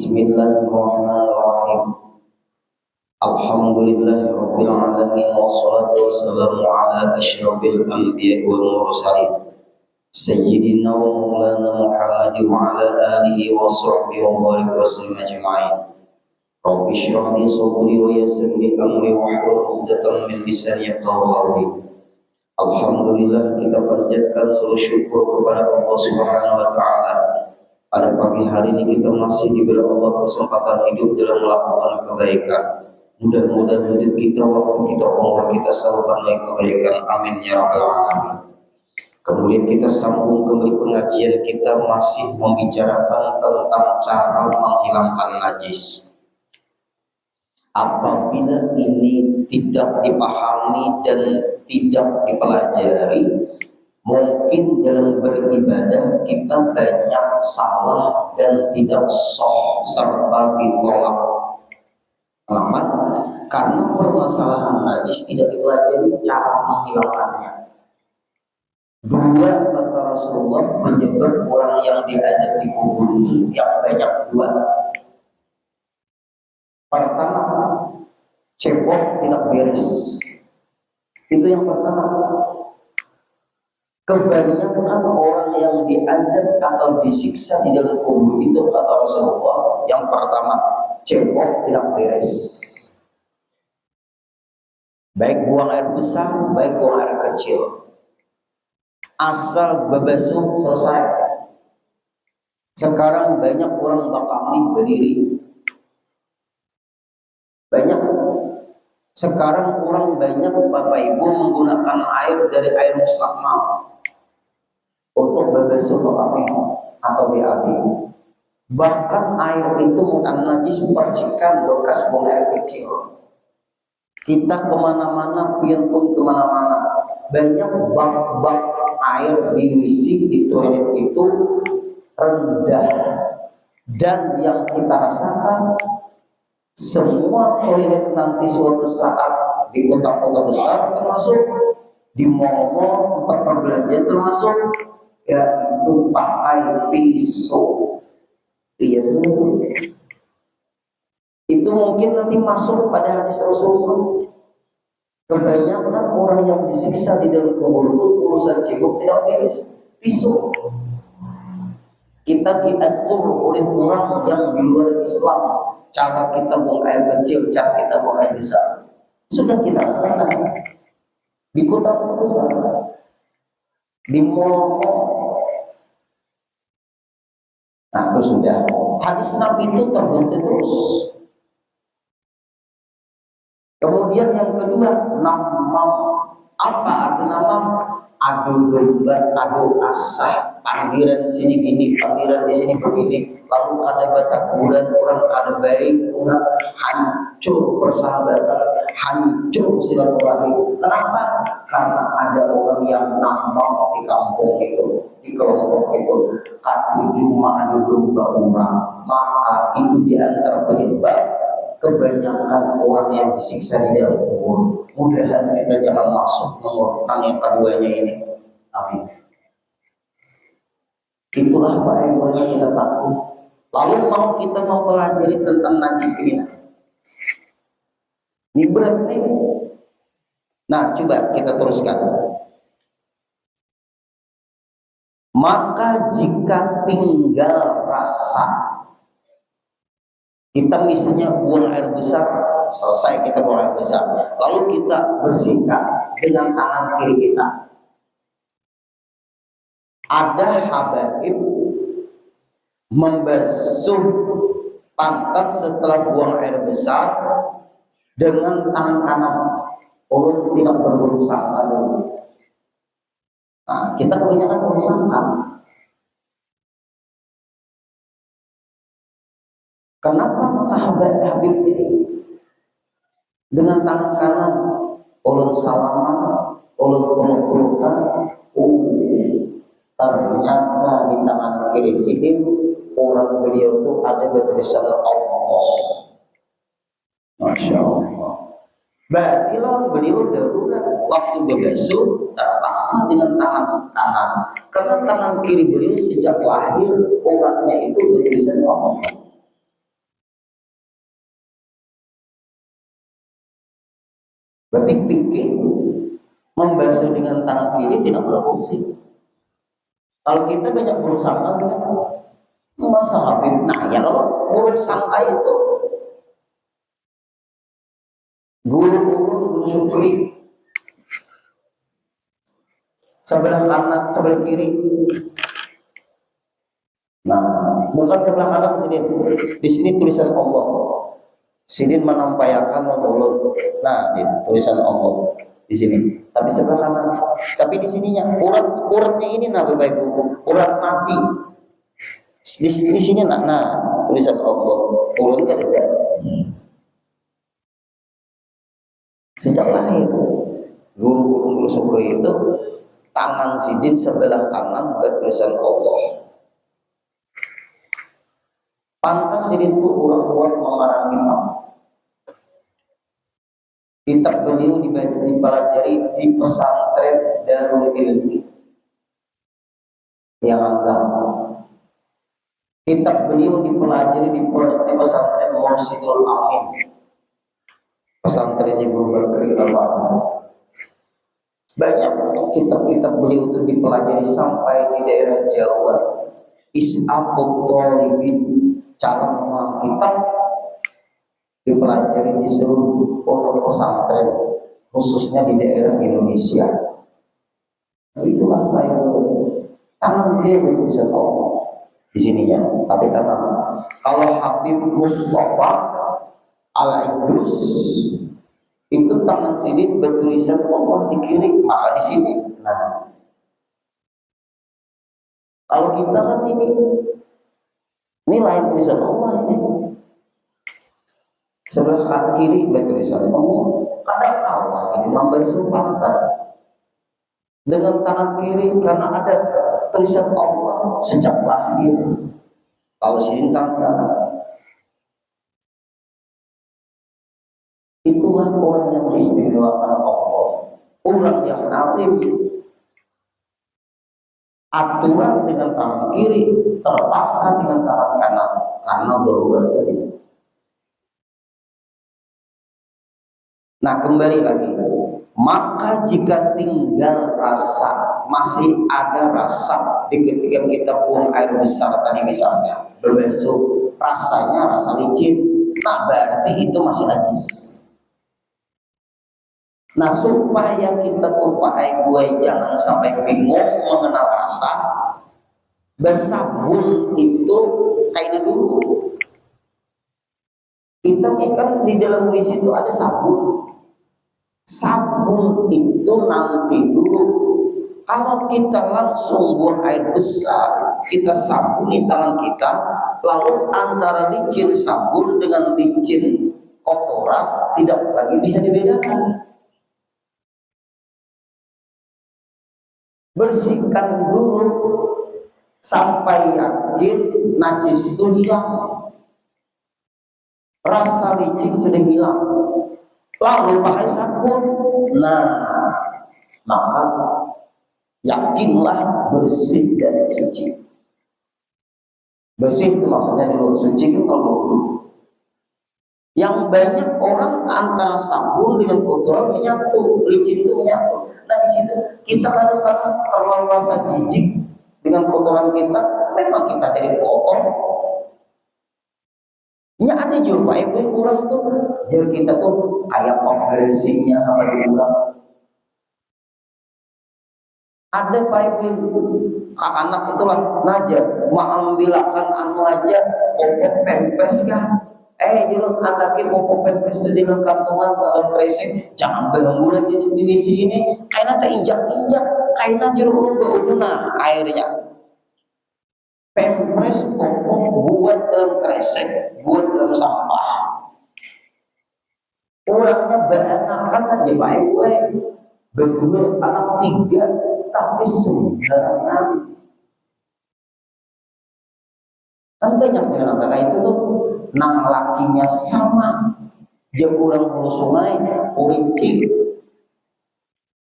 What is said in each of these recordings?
Bismillahirrahmanirrahim. Alhamdulillahirabbil alamin wassalatu wassalamu ala asyrafil anbiya'i wal mursalin sayyidina wa maulana Muhammad wa ala alihi wa sahbihi wa barik wa sallim ajma'in. Rabbi shrah li sadri wa yassir li amri wahlul 'uqdatam min lisani yafqahu qawli. Alhamdulillah, kita panjatkan seluruh syukur kepada Allah Subhanahu wa taala. Pada pagi hari ini kita masih diberi Allah kesempatan hidup dalam melakukan kebaikan. Mudah-mudahan hidup kita, waktu kita, umur kita selalu bernilai kebaikan. Amin ya rabbal alamin. Kemudian kita sambung kembali pengajian kita, masih membicarakan tentang cara menghilangkan najis. Apabila ini tidak dipahami dan tidak dipelajari, mungkin dalam beribadah kita banyak salah dan tidak sah serta ditolak. Kenapa? Karena permasalahan najis tidak dipelajari cara menghilangkannya. Dua kata Rasulullah menyebut orang yang diazab di kubur ini yang banyak dua. Pertama, cebok tidak beres. Itu yang pertama. Kebanyakan orang yang diazab atau disiksa di dalam kubur itu kata Rasulullah, yang pertama, cebok tidak beres. Baik buang air besar, baik buang air kecil. Asal bebasuh selesai. Sekarang banyak orang bakami berdiri. Banyak. Sekarang orang banyak Bapak Ibu menggunakan air dari air mustakmal untuk bebasuh bakami atau BAB. Bahkan air itu bukan najis, percikan bekas buang air kecil. Kita kemana-mana, pian pun kemana-mana, banyak bak-bak air di WC, di toilet itu rendah. Dan yang kita rasakan, semua toilet nanti suatu saat di kota-kota besar, termasuk di mall-mall, tempat perbelanjaan, termasuk yaitu pakai pisau. Iya, itu mungkin nanti masuk pada hadis Rasulullah. Kebanyakan orang yang disiksa di dalam kubur itu urusan cebok tidak beres, pisau. Kita diatur oleh orang yang di luar Islam, cara kita buang air kecil, cara kita buang air besar. Sudah kita rasakan di kota-kota besar, di mall. Nah, itu sudah. Hadis Nabi itu terbukti terus. Kemudian yang kedua, namam. Apa arti namam? Adu domba, adu asah. Panggilan sini gini, panggilan di sini begini. Lalu kada batakuran, orang kada baik, orang hancur persahabatan, hancur silaturahim. Kenapa? Karena ada orang yang namam di kampung itu, di kelompok itu, katuju ma'adu domba orang. Maka itu diantara penyebab kebanyakan orang yang disiksa di dalam kubur. Mudahan kita jangan masuk nomor yang keduanya ini. Amin. Itulah Pak yang kita takut. Lalu kita mau pelajari tentang najis ini. Ini berat nih. Nah, coba kita teruskan. Maka jika tinggal rasa, kita misalnya buang air besar, selesai kita buang air besar, lalu kita bersihkan dengan tangan kiri kita. Ada habaib membasuh pantat setelah buang air besar dengan tangan kanan. Orang tidak berburu sangka dulu. Nah, kita kebanyakan berburu sangka. Kenapa maka Habib ini dengan tangan kanan ulun salaman, ulun peluk-pelukan, ternyata di tangan kiri sini orang beliau itu ada bertulisan Allah. Masya Allah. Berarti lawan beliau darurat waktu bebasuh terpaksa dengan tangan kanan, karena tangan kiri beliau sejak lahir uratnya itu bertulisan Allah. Berarti fikih membasuh dengan tangan kiri tidak berfungsi. Kalau kita banyak buruk sangka, masa Habib nanya kalau buruk sangka itu guru ulun, guru syukri, sebelah kanan, sebelah kiri. Nah, bukan sebelah kanan sini. Di sini tulisan Allah. Sidin menampaykan ulun. Nah, di tulisan Allah di sini. Tapi sebelah kanan. Tapi di sininya uratnya ini nah Bapak Ibu, urat mati. Di sini nah tulisan Allah. Ulun kan ada. Sejak lahir guru syukri itu tangan sidin sebelah kanan bertulisan Allah. Pantas sidin itu orang mengarang kitab beliau dipelajari di pesantren Darul Ilmi yang agama. Kitab beliau dipelajari di pesantren Mursidul Amin, pesantrennya Guru Bakri Al-Mahmud. Banyak kitab-kitab beliau itu dipelajari sampai di daerah Jawa. Is'afut Thalibin, cara mengulang kitab dipelajari di seluruh pondok pesantren, khususnya di daerah Indonesia. Nah, itulah baik tangan beliau itu bisa Allah di sininya. Tapi karena kalau Habib Mustafa Al-Idrus itu tangan sini bertulisan Allah di kiri, maka di sini. Nah, kalau kita kan ini lain tulisan Allah ini. Sebelah kanan kiri bertulisan Allah. Kadang awas ini membasuh pantat dengan tangan kiri karena ada tulisan Allah sejak lahir. Kalau sini tangan kanan. Itulah orang yang diistimewakan Allah, orang yang alim. Aturan dengan tangan kiri, terpaksa dengan tangan kanan karena darurat tadi. Nah, kembali lagi, maka jika tinggal rasa, masih ada rasa di ketika kita buang air besar tadi misalnya, berbasuh rasanya rasa licin, nah berarti itu masih najis. Nah, supaya kita tupai gue jangan sampai bingung mengenal rasa, bersabun itu kainnya dulu. Kita kan di dalam WC itu ada sabun. Sabun itu nanti dulu. Kalau kita langsung buang air besar, kita sabuni tangan kita, lalu antara licin sabun dengan licin kotoran tidak lagi bisa dibedakan. Bersihkan dulu sampai yakin najis itu hilang, rasa licin sudah hilang, lalu pakai sabun. Nah, maka yakinlah bersih dan suci. Bersih itu maksudnya dulu, suci kan kalau berwudu. Yang banyak orang antara sabun dengan kotoran menyatu, licin itu menyatu. Nah di situ kita kadang-kadang terlalu rasa jijik dengan kotoran kita, memang kita jadi kotor. Ini ada juga Pak Ibu orang tuh, jadi kita tuh kayak pembersihnya apa kurang. Ada Pak Ibu anak itulah naja mengambilkan anu aja popok pempes kan. Jurus anaknya popok pempes itu di dalam kantongan dalam kresek, jangan berhamburan di WC ini. Kainnya terinjak-injak, kainnya jurus ulun beuduna airnya. Pempes popok buat dalam kresek, buat dalam sampah. Orangnya beranakan aja Pak Ibu, berdua anak 3 tapi sembarangan. Kan banyak yang kayak itu tuh, nang lakinya sama, dia kurang hulu sungai, urici,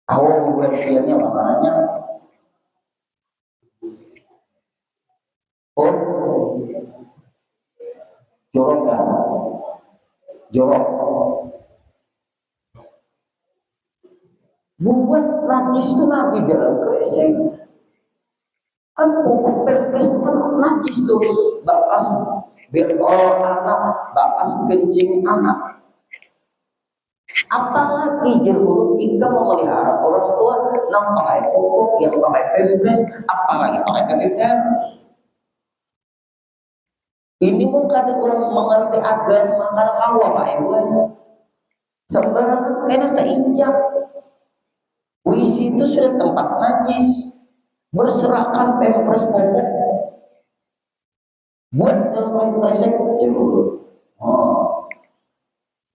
awal bulan kiannya makanannya, oh, jorok kan, jorok. Buat najis itu nabi dalam kresek. Kan pupuk pempres itu kan najis tuh, bakas beol anak, bakas kencing anak. Apalagi jeruk jika memelihara orang tua nang pakai pupuk yang pakai pempres, apalagi pakai kateter. Ini mungkin ada orang mengerti agama karena kau Pak Ibu. Sembarangan kena tak injak. WC itu sudah tempat najis. Berserakan pempres pupuk buat dalam kresek jeruk.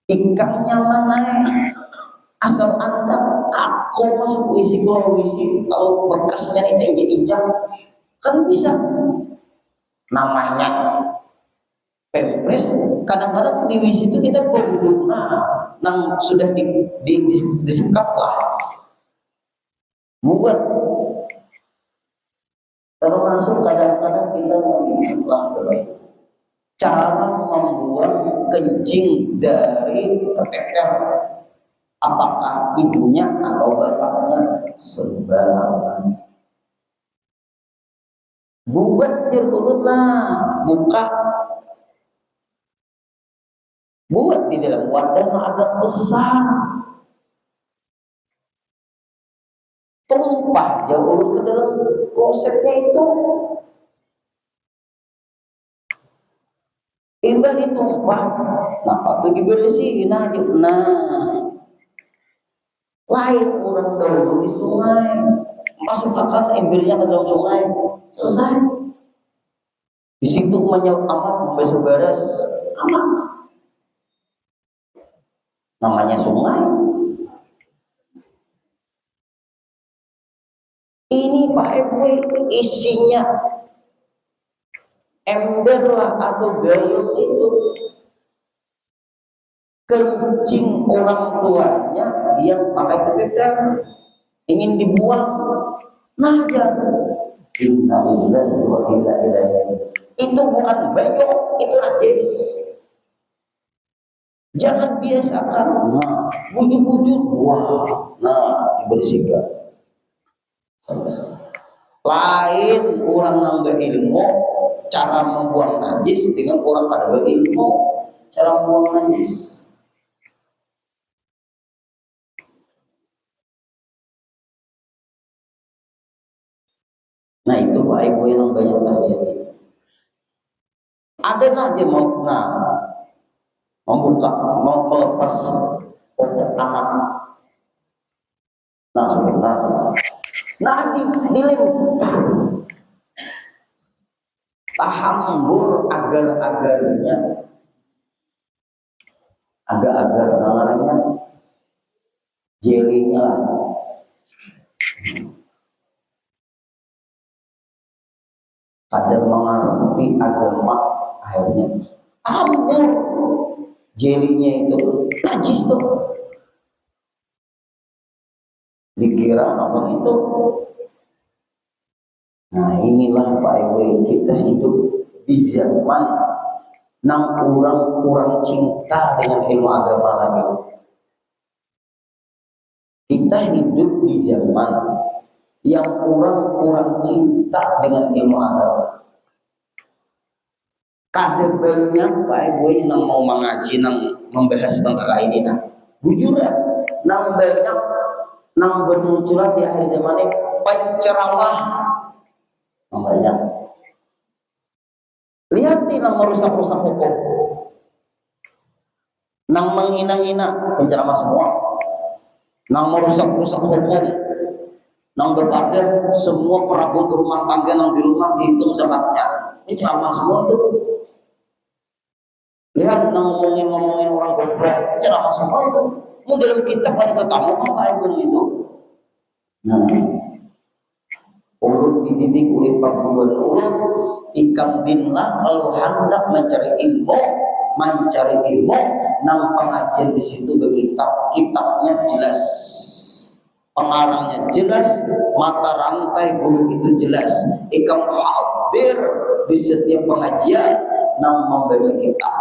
Ikannya mana? Asal anda aku masuk WC kalau bekasnya injak kan bisa. Namanya pempres kadang-kadang di WC itu kita berhubung nang sudah disekap lah buat. Termasuk kadang-kadang kita melihatlah cara membuang kencing dari keteter, apakah ibunya atau bapaknya sembarangan. Buat jerulullah, buat di dalam wadah agak besar, tumpah jauh ke dalam klosetnya itu. Imbal ditumpah, nah waktu dibersihin aja. Nah, lain orang dahulu di sungai, masukkan embernya ke dalam sungai, selesai. Di situ amat membasuh baras, amat. Namanya sungai. Ini Pak Ibu isinya ember lah atau gayung itu kencing orang tuanya yang pakai kateter ingin dibuang, najar. Innalillahi wa inna ilaihi raji'un. Itu bukan banyo, itu najis. Jangan biasakan. Nah, bujur-bujur, wah, nah dibersihkan. Selesai. Lain orang nambah ilmu cara membuang najis dengan orang pada berilmu cara membuang najis. Nah itu Pak Ibu yang banyak terjadi. Ada aja membuka, mau melepas popok anak. Dilempar. Tahambur agar-agarnya, agar-agar namanya jelinya lah. Kadang mengerti agama akhirnya ambur jelinya itu najis tuh. Dikira apa itu. Nah inilah Pak Ibu, kita hidup di zaman nang kurang cinta dengan ilmu agama lagi. Kita hidup di zaman yang kurang cinta dengan ilmu agama. Kada banyak Pak Ibu yang mau mengaji nang membahas tentang ini bujur nang banyak nang bermunculan di akhir zaman ini penceramah banyak. Lihat nang merusak-rusak hukum, nang menghina-hina penceramah semua, nang merusak-rusak hukum, nang berpada semua perabot rumah tangga nang di rumah dihitung zakatnya, ini ceramah semua tuh. Lihat nang ngomongin orang goblok, ceramah semua itu. Mau dalam kitab ada tetamu apa itu. Nah, ulun dididik oleh paguan ulun ikam dinlah kalau hendak mencari ilmu nang pengajian di situ kitabnya jelas, pengarangnya jelas, mata rantai guru itu jelas. Ikam hadir di setiap pengajian nang membaca kitab.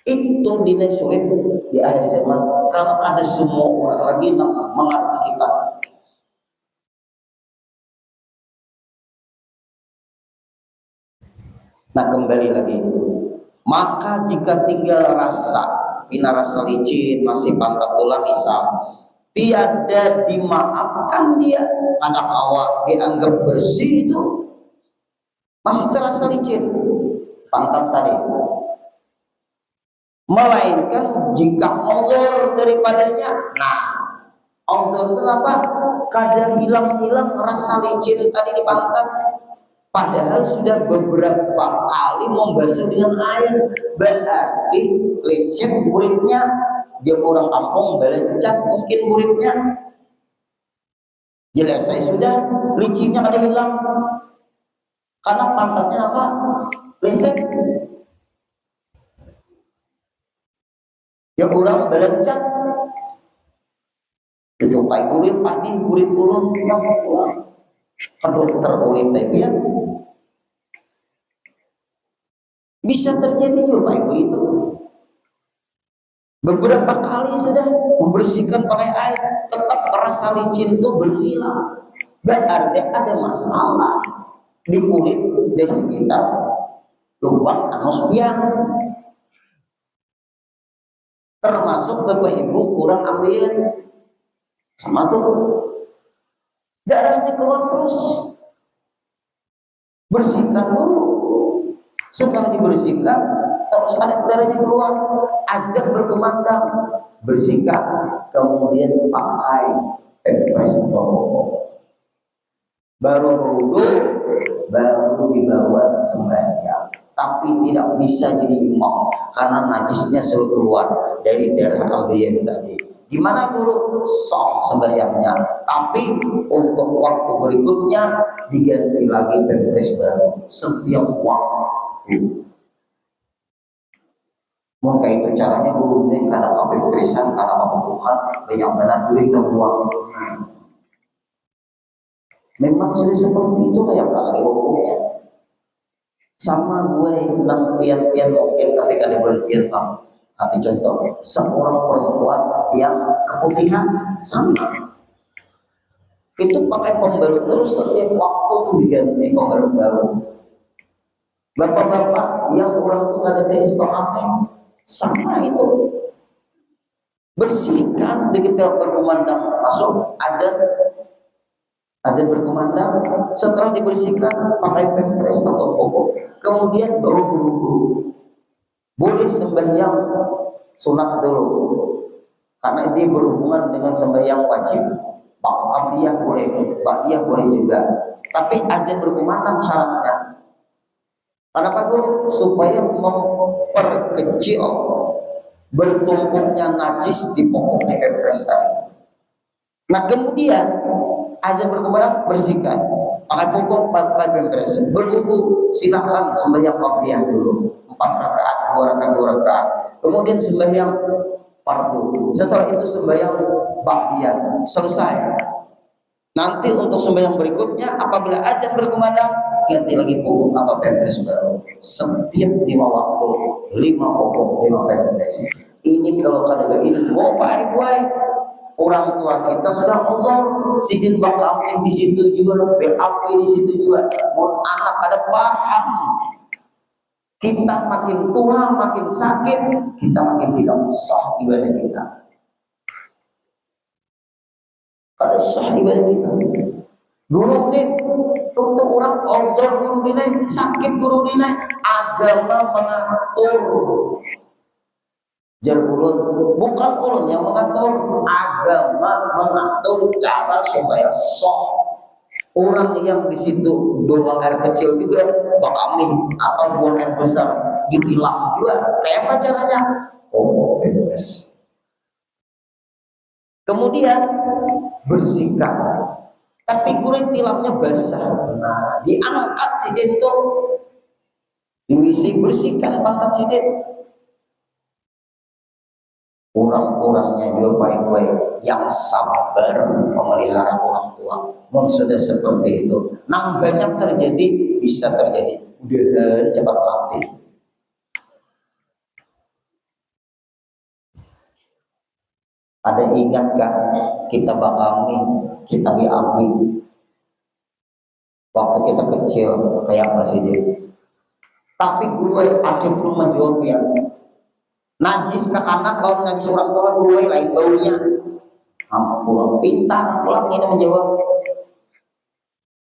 Itu dinilai sulit di akhir zaman kalau ada semua orang lagi mengerti kita. Nah kembali lagi, maka jika tinggal rasa, ini rasa licin masih pantat tulang misal, tiada dimaafkan dia, anak awak dianggap bersih itu masih terasa licin pantat tadi, melainkan jika uzur daripadanya. Nah uzur itu apa? Kada hilang-hilang rasa licin tadi di pantat, padahal sudah beberapa kali membasuh dengan air. Berarti licin muridnya, dia orang kampung belencat mungkin muridnya, jelas saya sudah licinnya kada hilang karena pantatnya apa? Licin. Ya orang belencat cucukai kulit pati kulit ulun yang ke dokter kulit itu ya bisa terjadi juga ibu itu. Beberapa kali sudah membersihkan pakai air, tetap rasa licin itu belum hilang. Berarti ada masalah di kulit di sekitar lubang anus biang. Termasuk bapak ibu kurang ambil sama tuh darahnya keluar terus, bersihkan dulu. Setelah dibersihkan terus ada darahnya keluar, azan berkumandang, bersihkan, kemudian pakai pempres atau popok, baru wudu, baru dibawa sembahyang. Tapi tidak bisa jadi imam karena najisnya selalu keluar dari darah ambeien tadi. Gimana guru? Sah sembahyangnya, tapi untuk waktu berikutnya diganti lagi pempres baru setiap waktu. Maka itu caranya guru ini karena pempresan, karena pembukaan banyak banget duit terbuang. Memang sudah seperti itu kayak apalagi hukumnya. Sama gue nang pian-pian mungkin tapi kan berpian bang. Hati contoh seorang perempuan yang keputihan sama. Itu pakai pembalut terus setiap waktu tuh diganti pembalut baru. Bapak-bapak yang orang tuh ada TS pakai sama itu. Bersihkan dikit berkumandang masuk azan berkumandang, setelah dibersihkan pakai pempres atau popok, kemudian baru berwudu. Boleh sembahyang sunat dulu karena dia berhubungan dengan sembahyang wajib. Qabliyah boleh, ba'diyah boleh juga, tapi azan berkumandang syaratnya. Kenapa guru? Supaya memperkecil bertumpuknya najis di popok di pempres tadi. Nah kemudian azan berkumandang, bersihkan, pakai popok, pakai pempres, berwudu, silakan sembahyang qabliyah dulu 4 rakaat, 2 rakaat, kemudian sembahyang fardu. Setelah itu sembahyang ba'diyah, selesai. Nanti untuk sembahyang berikutnya apabila azan berkumandang ganti lagi popok atau pempres baru. Setiap 5 waktu 5 popok 5 pempres. Ini kalau kada ilmu baik-baik, orang tua kita sudah uzur, sidin bakamin di situ juga, BAP di situ juga. Mau anak ada paham. Kita makin tua, makin sakit, kita makin tidak sah ibadah kita. Kada sah ibadah kita. Guru ini untuk orang uzur guru ini, sakit guru ini, agama mengatur. Jar ulun, bukan ulun yang mengatur, agama mengatur cara supaya sah. Orang yang di situ buang air kecil juga, bakami apa buang air besar ditilang juga. Kayak apa caranya? Oh, bebas. Kemudian bersihkan, tapi kulit tilangnya basah. Nah, diangkat sidin tuh, diisi, bersihkan pantat sidin. Orang-orangnya juga baik-baik yang sabar memelihara orang tua. Sudah seperti itu. Nang banyak terjadi, bisa terjadi. Udah cepat mati. Ada ingatkah kita bakal nih kita diambil waktu kita kecil kayak apa sih dia? Tapi guru aceh pun menjawab ya. Najis ke anak lawan najis orang tua guru lain baunya. Pulang pintar, pulang ini menjawab.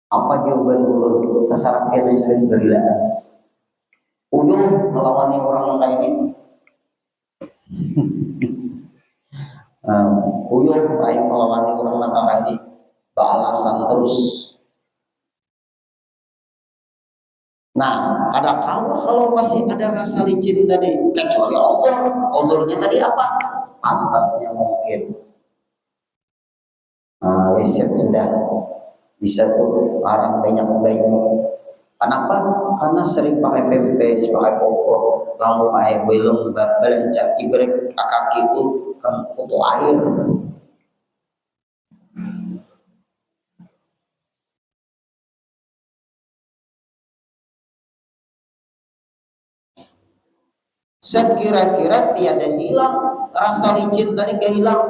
Apa jawaban guru? Terserah dia sudah berilaan. Uyuh melawan orang kayak ini. Uyuh baik melawan orang nakal ini. Balasan terus. Nah, kadang-kala kalau masih ada rasa licin tadi, kecuali Allahnya tadi apa? Pantatnya mungkin. Leset sudah bisa tuh arang banyak baiknya. Kenapa? Karena sering pakai pempes, pakai popok, lalu pakai belum belencat ibrek kaki itu kan butuh air. Sekira-kira tiada hilang rasa licin tadi, gak hilang,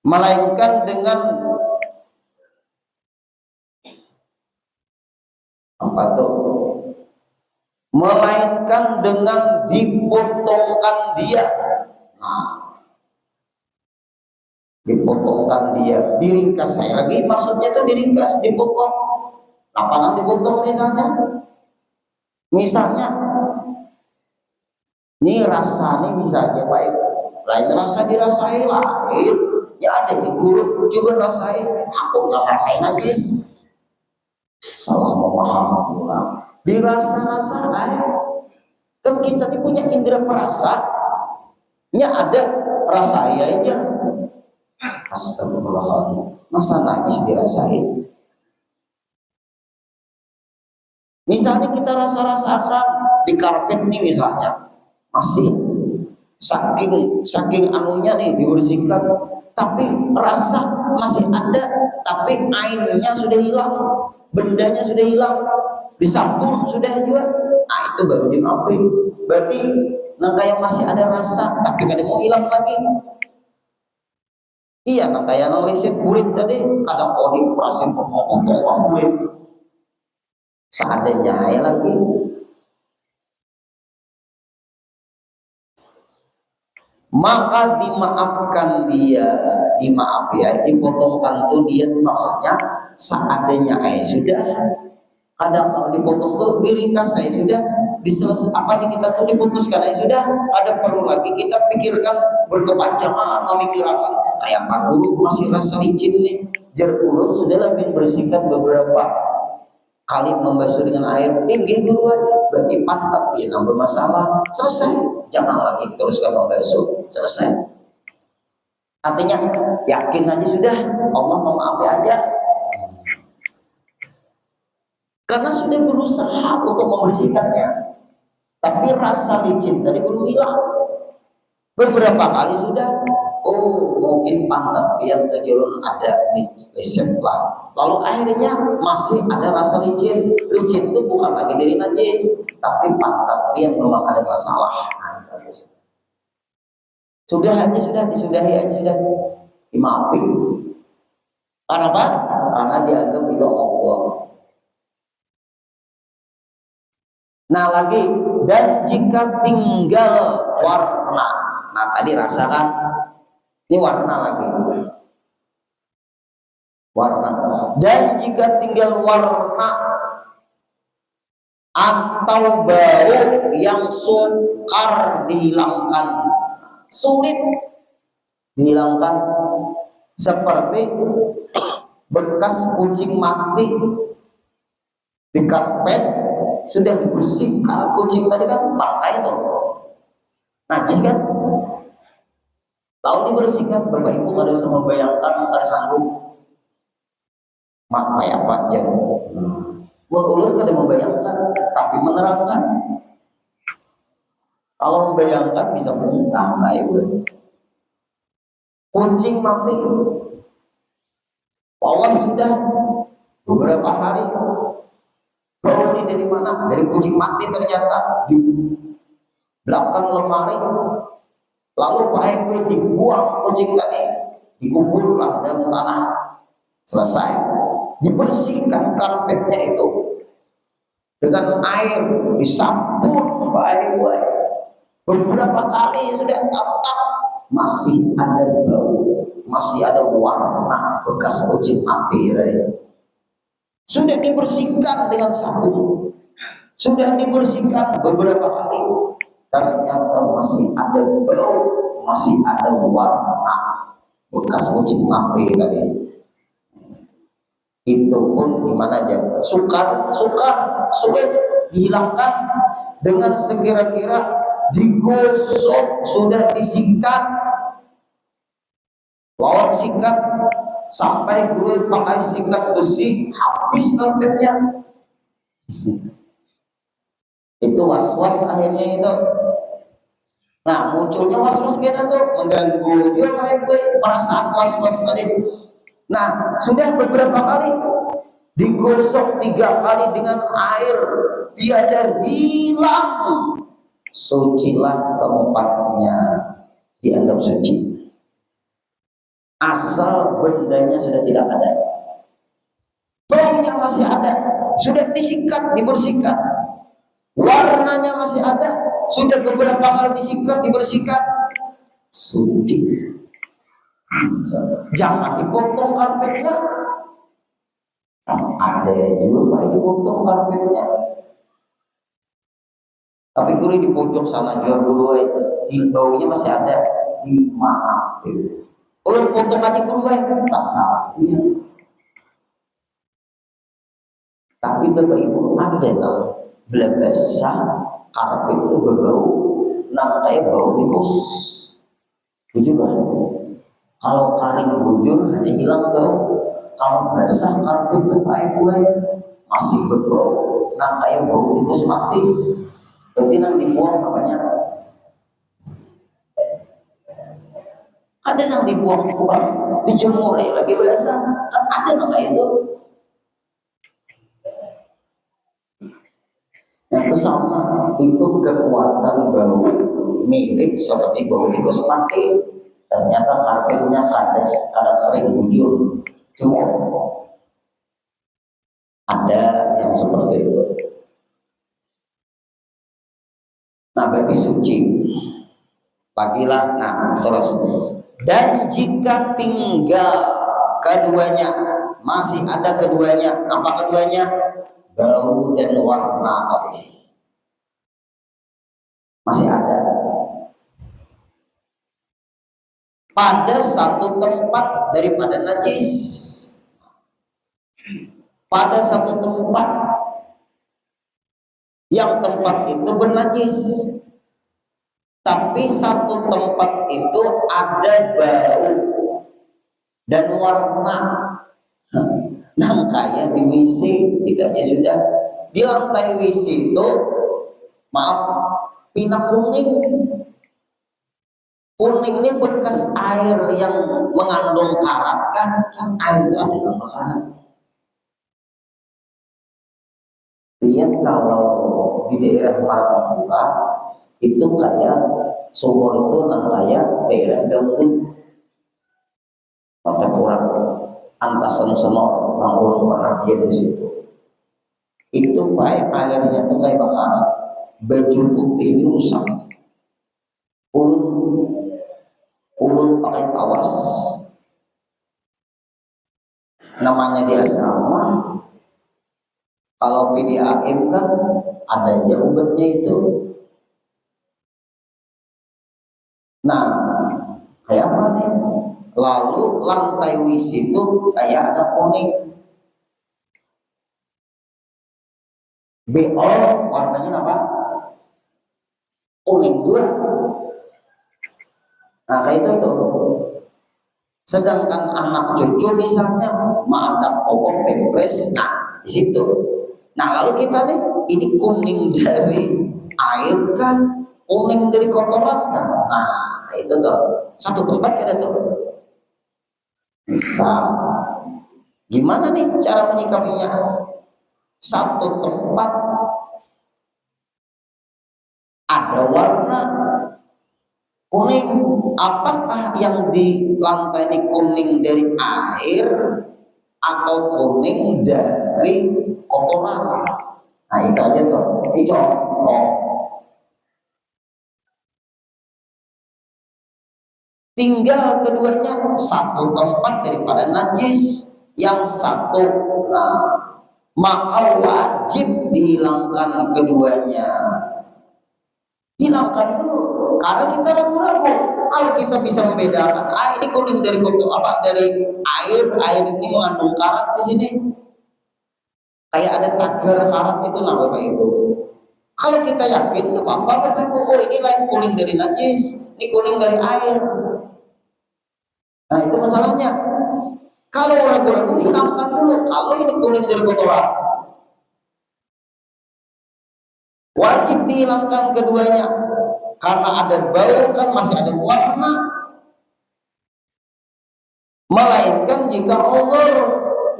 melainkan dengan apa tuh? Melainkan dengan dipotongkan dia. Nah, dipotongkan dia, diringkas saya lagi, maksudnya tuh diringkas, dipotong. Apa dipotong misalnya ini rasa nih bisa aja baik, lain rasa dirasai lain, ya ada di guru juga rasain, aku nggak rasain najis, salah memahami orang, dirasa-rasa kan kita ini punya indera perasa, nya ada rasa aja. Astagfirullahaladzim, masa najis dirasain? Misalnya kita rasa-rasakan di karpet nih misalnya, masih saking anunya nih dibersihkan, tapi rasa masih ada, tapi ainnya sudah hilang, bendanya sudah hilang, disabun sudah juga, nah itu baru dimaafin. Berarti nangka yang masih ada rasa, tapi kadang mau hilang lagi. Iya, nangka yang leset burit tadi, kadang kodi perasan potong-potong burit. Seadanya ya lagi. Maka dimaafkan dia, dimaaf ya, dipotongkan tuh dia tuh maksudnya seadanya sudah. Kadang kalau dipotong tuh diringkas sudah, diselesai apa nih kita tuh diputuskan sudah, ada perlu lagi kita pikirkan berkepanjangan memikirkan kayak Pak Guru masih rasa licin nih, jar ulun sudah lebih bersihkan beberapa kali membasuh dengan air tinggi dulu aja, berarti pantat dia nambah masalah, selesai, jangan lagi teruskan membasuh, selesai. Artinya yakin aja sudah, Allah memaafi aja, karena sudah berusaha untuk membersihkannya, tapi rasa licin tadi belum hilang. Beberapa kali sudah, mungkin pantat yang terjun ada di leset lah, lalu akhirnya masih ada rasa licin. Licin itu bukan lagi dari najis, tapi pantat yang memang ada masalah. Nah, itu sudah aja, sudah disudahi aja, sudah dimaafin. Karena apa? Karena dianggap itu Allah. Nah lagi, dan jika tinggal warna, nah tadi rasakan, ini warna lagi, warna. Dan jika tinggal warna atau bau yang sukar dihilangkan, sulit dihilangkan, seperti bekas kucing mati di karpet, sudah dibersihkan kucing tadi kan pakai itu najis kan, lalu dibersihkan. Bapak Ibu kalau bisa membayangkan, ada sanggup mak kayak apa jadi ulun kada membayangkan, tapi menerangkan. Kalau membayangkan bisa muntah kayak kucing mati, awas sudah beberapa hari. Bau ini dari mana? Dari kucing mati ternyata di belakang lemari. Lalu pakai kue dibuang kucing tadi, dikuburlah dalam tanah. Selesai, dibersihkan karpetnya itu dengan air, disabun baik-baik. Beberapa kali sudah tetap masih ada bau, masih ada warna bekas kucing mati tadi. Sudah dibersihkan dengan sabun, sudah dibersihkan beberapa kali, ternyata masih ada bau, masih ada warna bekas kucing mati tadi. Itu pun gimana aja, sukar sulit dihilangkan dengan sekira-kira digosok, sudah disikat lawan sikat sampai guru pakai sikat besi, habis karpetnya. Itu was-was akhirnya itu. Nah, munculnya was-was kita tuh mengganggu dia perasaan was-was tadi. Nah, sudah beberapa kali digosok 3 kali dengan air, tiada hilang. Sucilah tempatnya, dianggap suci. Asal bendanya sudah tidak ada, baunya masih ada, sudah disikat, dibersihkan. Warnanya masih ada, sudah beberapa kali disikat, dibersihkan. Suci. Jangan dipotong karpetnya. Ada juga yang dipotong karpetnya. Tapi guru di pojok sana juga guru, baunya masih ada, dimaafin. Kalau potong aja guru tak salah. Iya. Tapi bapak ibu ada nang belabasa karpet itu berbau, nang kayak bau tikus. Jujur lah. Kalau kering bujur hanya hilang bau. Kalau basah karpet itu kayak masih berbau, nang kayak bau tikus mati. Berarti nang dibuang namanya. Ada yang dibuang, dijemur lagi basah, kan ada nang kayak itu. Itu sama, itu kekuatan bau mirip seperti bau tikus mati. Ternyata karpetnya kada kering bujur, jemur. Ada yang seperti itu. Nah, berarti suci. Lagilah, nah terus. Dan jika tinggal keduanya, masih ada keduanya, apa keduanya? Bau dan warna tadi masih ada pada satu tempat daripada najis, pada satu tempat yang tempat itu bernajis, tapi satu tempat itu ada bau dan warna. Nah, kayak di WC, tidaknya sudah di lantai WC itu, maaf, pinang kuning. Kuning ini bekas air yang mengandung karat kan air itu ada dalam karat. Lihat kalau di daerah Martapura itu kayak sumur itu nang kayak daerah gambut. Martapura Antasan sono nang ulun pernah dia di situ. Itu baik airnya tuh kayak bakaran, baju putih ini rusak. Ulun pakai tawas, namanya di asrama. Kalau PDAM kan ada aja obatnya itu. Nah, kayak apa nih? Lalu lantai WC itu kayak ada kuning. Beol warnanya apa? Kuning juga. Nah, kayak itu tuh. Sedangkan anak cucu misalnya mandap popok pempres, nah di situ. Nah, lalu kita nih, ini kuning dari air kan, kuning dari kotoran kan. Nah, itu tuh. Satu tempat kan itu. Bisa. Gimana nih cara menyikapinya? Satu tempat ada warna, Kuning, apakah yang di lantai ini kuning dari air atau kuning dari kotoran? Nah itu aja tuh, ini contoh. Tinggal keduanya satu tempat daripada najis, yang satu, nah maka wajib dihilangkan keduanya. Hilangkan dulu, karena kita ragu-ragu. Kalau kita bisa membedakan, ini kuning dari kotor apa dari air ini mengandung karat di sini. Kayak ada tagar karat itu, nah Bapak Ibu. Kalau kita yakin, nggak apa-apa Bapak Ibu. Oh ini lain kuning dari najis, ini kuning dari air. Nah itu masalahnya. Kalau ragu-ragu, hilangkan dulu. Kalau ini kuning dari kotoran, wajib dihilangkan keduanya. Karena ada bau, kan masih ada warna. Melainkan jika Allah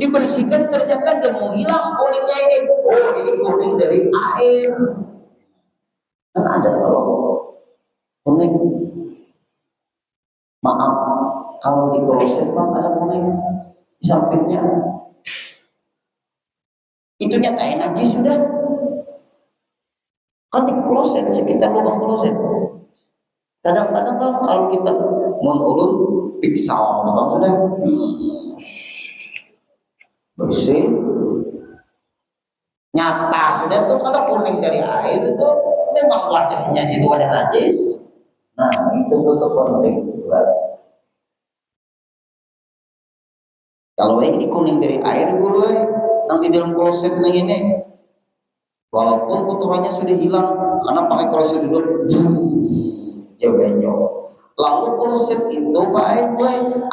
dibersihkan ternyata gak mau hilang kuningnya ini. Oh ini kuning dari air. Kan ada kalau kuning. Maaf, kalau di kloset Bang ada kuning di sampingnya. Itu nyatain aja sudah. Kan di kloset, sekitar lubang kloset. Kadang-kadang kan kalau kita mau urut piksal, Bang sudah bersih. Nyata sudah tuh, kalau kuning dari air itu memang wadahnya situ wadah najis. Nah itu tutup penting. Kalau ini kuning dari air guru, yang di dalam kloset ini, walaupun kotorannya sudah hilang karena pakai kloset dulu, ya benyok. Lalu kloset itu baik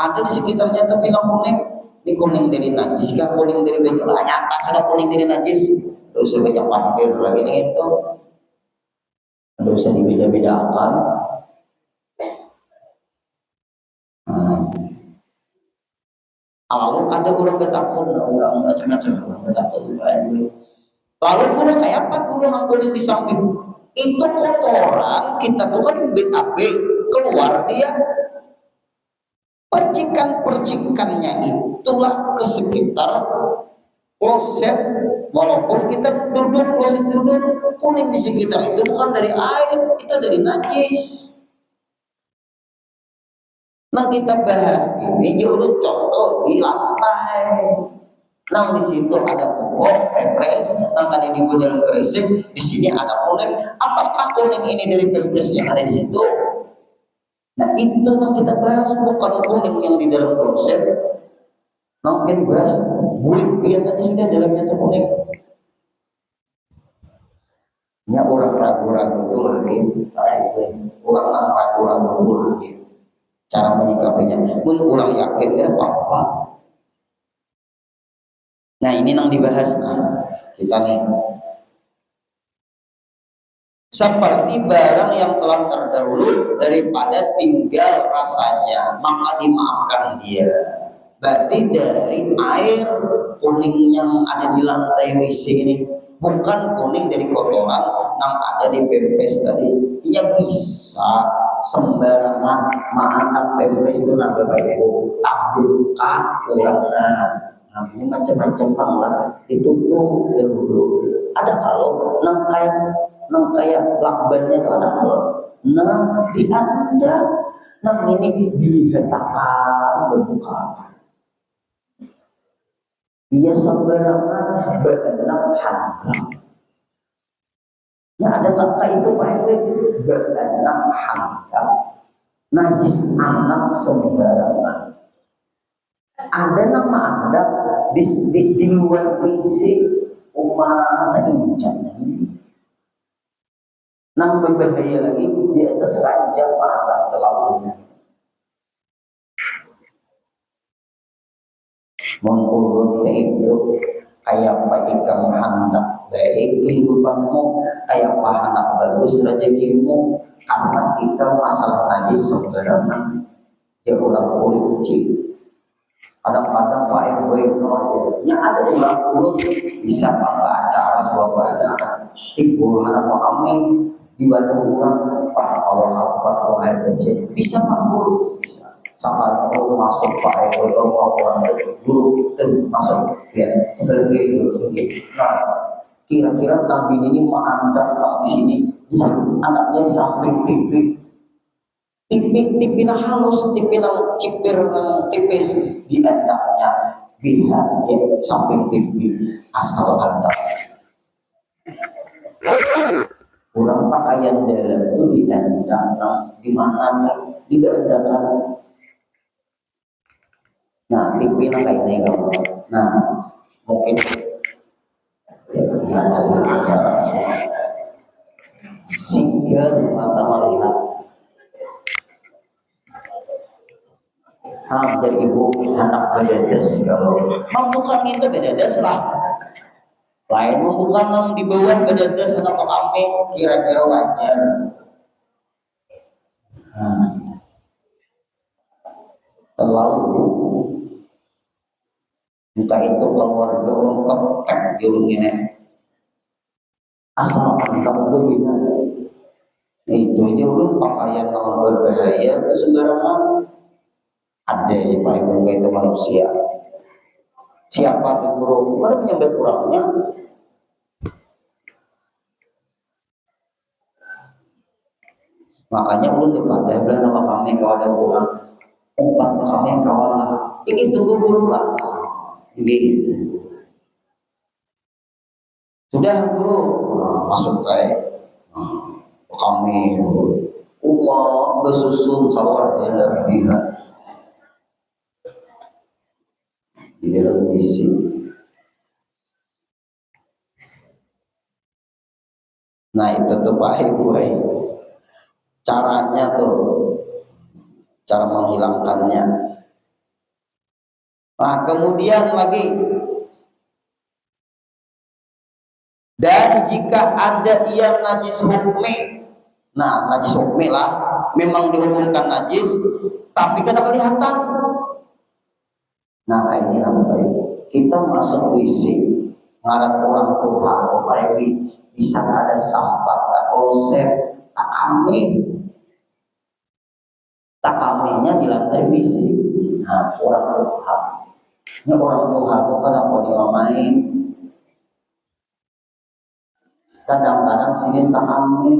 ada di sekitarnya tuh bilang kuning, ini kuning dari najis kah, kuning dari benyok? Nyata sudah kuning dari najis. Tidak usah banyak pandir lagi nih itu, tidak usah dibeda-bedakan. Lalu ada orang betakun, orang macam-macam, orang betakun. Lalu guru kayak apa guru nangkulin di samping? Itu kotoran kita tuh kan BAB keluar dia. Percikan-percikannya itulah ke sekitar kloset. Walaupun kita duduk kloset duduk, kuning di sekitar itu bukan dari air, itu dari najis. Nah kita bahas ini jauh contoh di lantai. Nah di situ ada pupuk, pempres, nah tadi dibuat dalam kerisik, di sini ada kuning. Apakah kuning ini dari pempres yang ada di situ? Nah itu yang kita bahas, bukan kuning yang di dalam kloset. Mungkin bahas bulit pian aja sudah dalamnya itu kuning. Ya orang ragu-ragu itu lain, orang ragu-ragu itu lain. Cara menyikapinya, pun orang yakin kira apa. Nah ini yang dibahas, nah kita nih seperti barang yang telah terdahulu daripada tinggal rasanya, maka dimaafkan dia. Berarti dari air kuning yang ada di lantai WC ini, bukan kuning dari kotoran yang ada di pempes tadi. Ia bisa sembarangan anak pempes itu nak Bapak Ibu buka kurang ini macam-macam lah ditutup dahulu. Ada kalau nang kayak lakbannya itu ada kalau dianda ini dilihatkan berbuka. Dia sembarangan berenang harga. Nah ada kakak itu Pak berenang harga. Najis anak sembarangan. Ada nama Anda di luar WC umat incan lagi. Nang berbahaya lagi di atas ranjang mata terlalunya. Mengurut itu kayak apa ikan hendak baik kehidupanmu, kayak apa anak bagus rezekimu, karena kita masalah najis sembarangan ya orang kunci. Kadang-kadang Pak Ebo itu aja, ya ada ulang bisa pada acara suatu acara, timbul anak kami di wadah orang Pak Allah Akbar air kecil. Bisa Pak Guru? Bisa. Sampai ulun masuk Pak Eko, orang guru masuk ya sebelah kiri dulu tinggi. Nah, kira-kira Nabi ini mandang di sini, anaknya di samping tipi nah halus, tipi nah cipir tipis di endaknya, lihat ya samping tipi asal anda. Kurang pakaian dalam itu di endak, di mana kan? Di endakan. Nah, tipi nah kayak ini kamu. Nah, mungkin ya semua. Sehingga mata melihat. Jadi ibu anak bededes kalau membuka itu bededes lah. Lain membuka nang di bawah bededes anak kami kira-kira wajar. Terlalu entah itu keluarga orang ketek di ulun ini asal anggap begini itu aja ulun pakaian yang berbahaya ke sembarangan ada ya Pak Ibu itu manusia siapa di guru ada penyambat kurangnya makanya ulun daripada bilang nama kami kalau ada kurang umpan kami kawan lah ini tunggu guru lah ini sudah guru masuk kayak kami umat bersusun salawat dalam di dalam misi. Nah itu tuh Pak Ibu caranya tuh cara menghilangkannya. Nah kemudian lagi dan jika ada yang najis hukmi, nah najis hukmi lah memang dihukumkan najis tapi kadang kelihatan. Nah kayak ini namanya kita masuk WC ngaran orang tua supaya bisa ada sampah tak konsep tak kaminya di lantai WC. Nah orang tua ini orang tua itu kadang mau dimamain kadang-kadang sini tak kami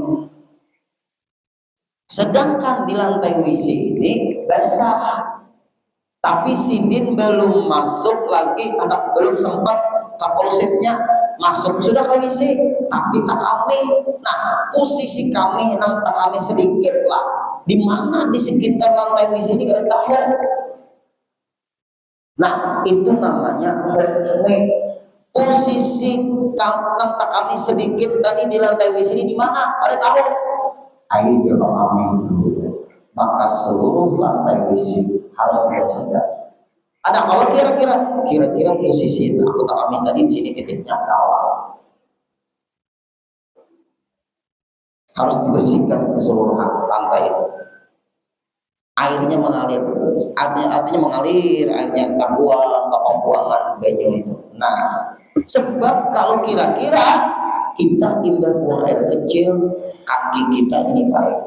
sedangkan di lantai WC ini basah tapi sidin belum masuk lagi anak belum sempat kapolsitnya masuk sudah ke WC tapi tak kami nah posisi kami nang tak kami sedikit lah di mana di sekitar lantai WC ini kada tahu nah itu namanya hukme posisi nang tak kami sedikit tadi di lantai WC ini di mana kada tahu ayo jawab kami dulu maka seluruh lantai WC harus dilihat saja. Ada kalau kira-kira posisi aku tak kami tadi di sini titiknya berapa? Harus dibersihkan keseluruhan lantai itu. Airnya mengalir, artinya mengalir, airnya tak buang, tak pembuangan banyu itu. Nah, sebab kalau kira-kira kita imbas buang air kecil, kaki kita ini baik.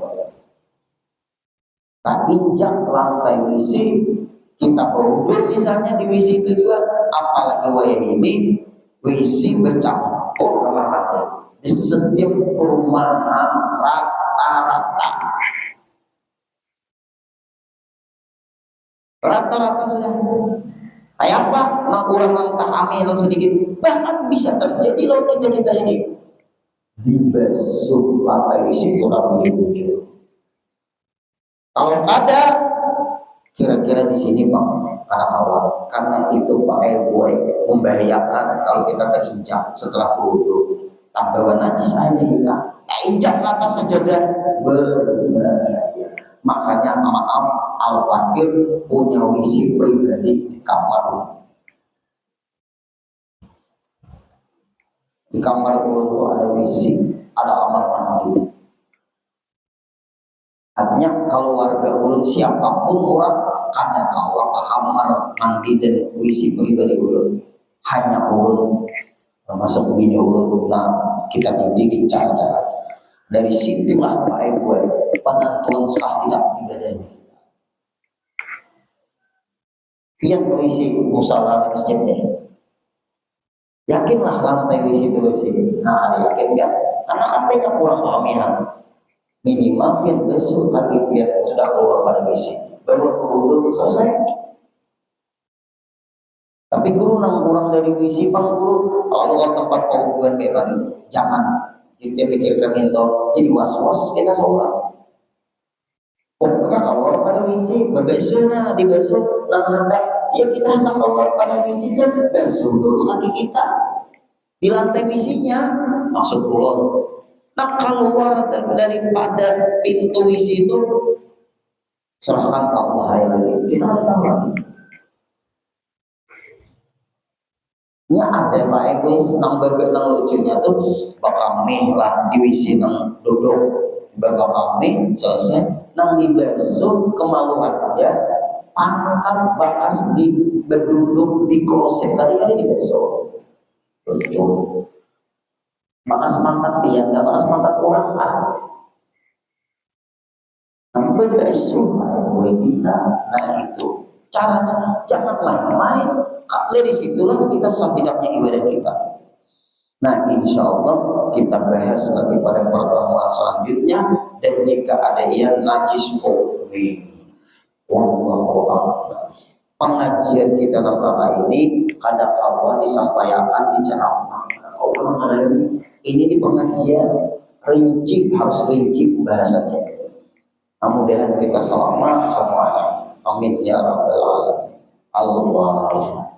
Tak injak lantai WC kita bodoh misalnya di WC itu juga apalagi wayah ini WC bercampur kamar mandi di setiap perumahan rata-rata sudah kayak apa nang kurang nang tak kami nang sedikit bahkan bisa terjadi loh kita ini di besok lantai WC kurang bujur. Kalau ada kira-kira di sini Pak karena kawat karena itu Pak membahayakan kalau kita terinjak setelah wudu tambah najis aja kita injak ke atas sajadah berbahaya makanya maaf Al-Fakir punya WC pribadi di kamar ulun tuh ada WC ada kamar mandi. Artinya kalau warga ulun siapapun orang kada kawa ke kamar mandi dan WC pribadi ulun hanya ulun termasuk bini ulun nah kita dididik cara-cara Dari situlah Pak gue penentuan sah tidak ibadahnya kita. Kian tuh isi musola masjid nih. Yakinlah lantai isi itu isi. Nah, yakin kan? Karena kan mereka kurang pahamian. Minimal yang besok pagi biar sudah keluar pada isi. Baru beruduk selesai. Tapi guru nang kurang dari WC bang guru, kalau tempat pauduan kayak tadi, jangan kita pikirkan itu jadi was-was kita seorang. Pokoknya keluar pada WC, berbesoknya di besok nang hendak, ya kita hendak keluar pada WC-nya besok dulu kaki kita di lantai WC-nya, maksud ulun. Nah keluar daripada pintu WC itu serahkan ke Allah lagi, kita ada tahu lagi. Ini ada Pak Egois nang bebek nang lucunya tuh bakal mie lah di WC nang duduk bakal kami selesai nang di besok kemaluan ya pangkat bakas di berduduk di kloset tadi kali di besok lucu bakas mantap dia nggak bakas mantap orang ah sampai besok Pak Egois kita nah itu caranya jangan main-main. Dari situlah kita sah tidaknya ibadah kita. Nah, insya Allah kita bahas lagi pada pertemuan selanjutnya. Dan jika ada yang najis boleh. Wallahu a'lam. Pengajian kita kali ini kadang Allah disampaikan di ceramah. Allah ini di pengajian rinci harus rinci bahasanya. Mudah-mudahan kita selamat semuanya. Amin ya rabbal alamin. Allah.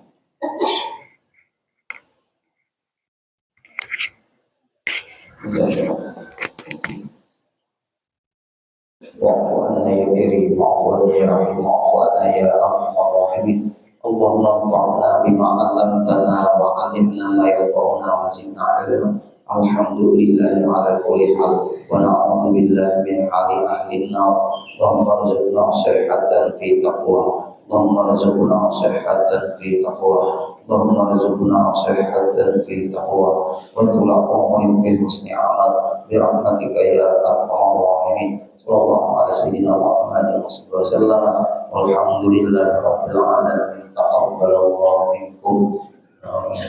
واعف عنا يا كريم واعف عنا يا رحيم واعف عنا يا ارحم الراحمين اللهم انفعنا بما علمتنا وعلمنا ما ينفعنا وزدنا علما الحمد لله على كل حال ونعوذ بالله من حال اهل النار اللهم ارزقنا صحة في تقوى اللهم ارزقنا صحة في تقوى اللهم ارزقنا صحة في تقوى وطول عمر في حسن عمل برحمتك يا ارحم الراحمين صلى الله على سيدنا محمد وسلم والحمد لله رب العالمين تقبل الله منكم آمين.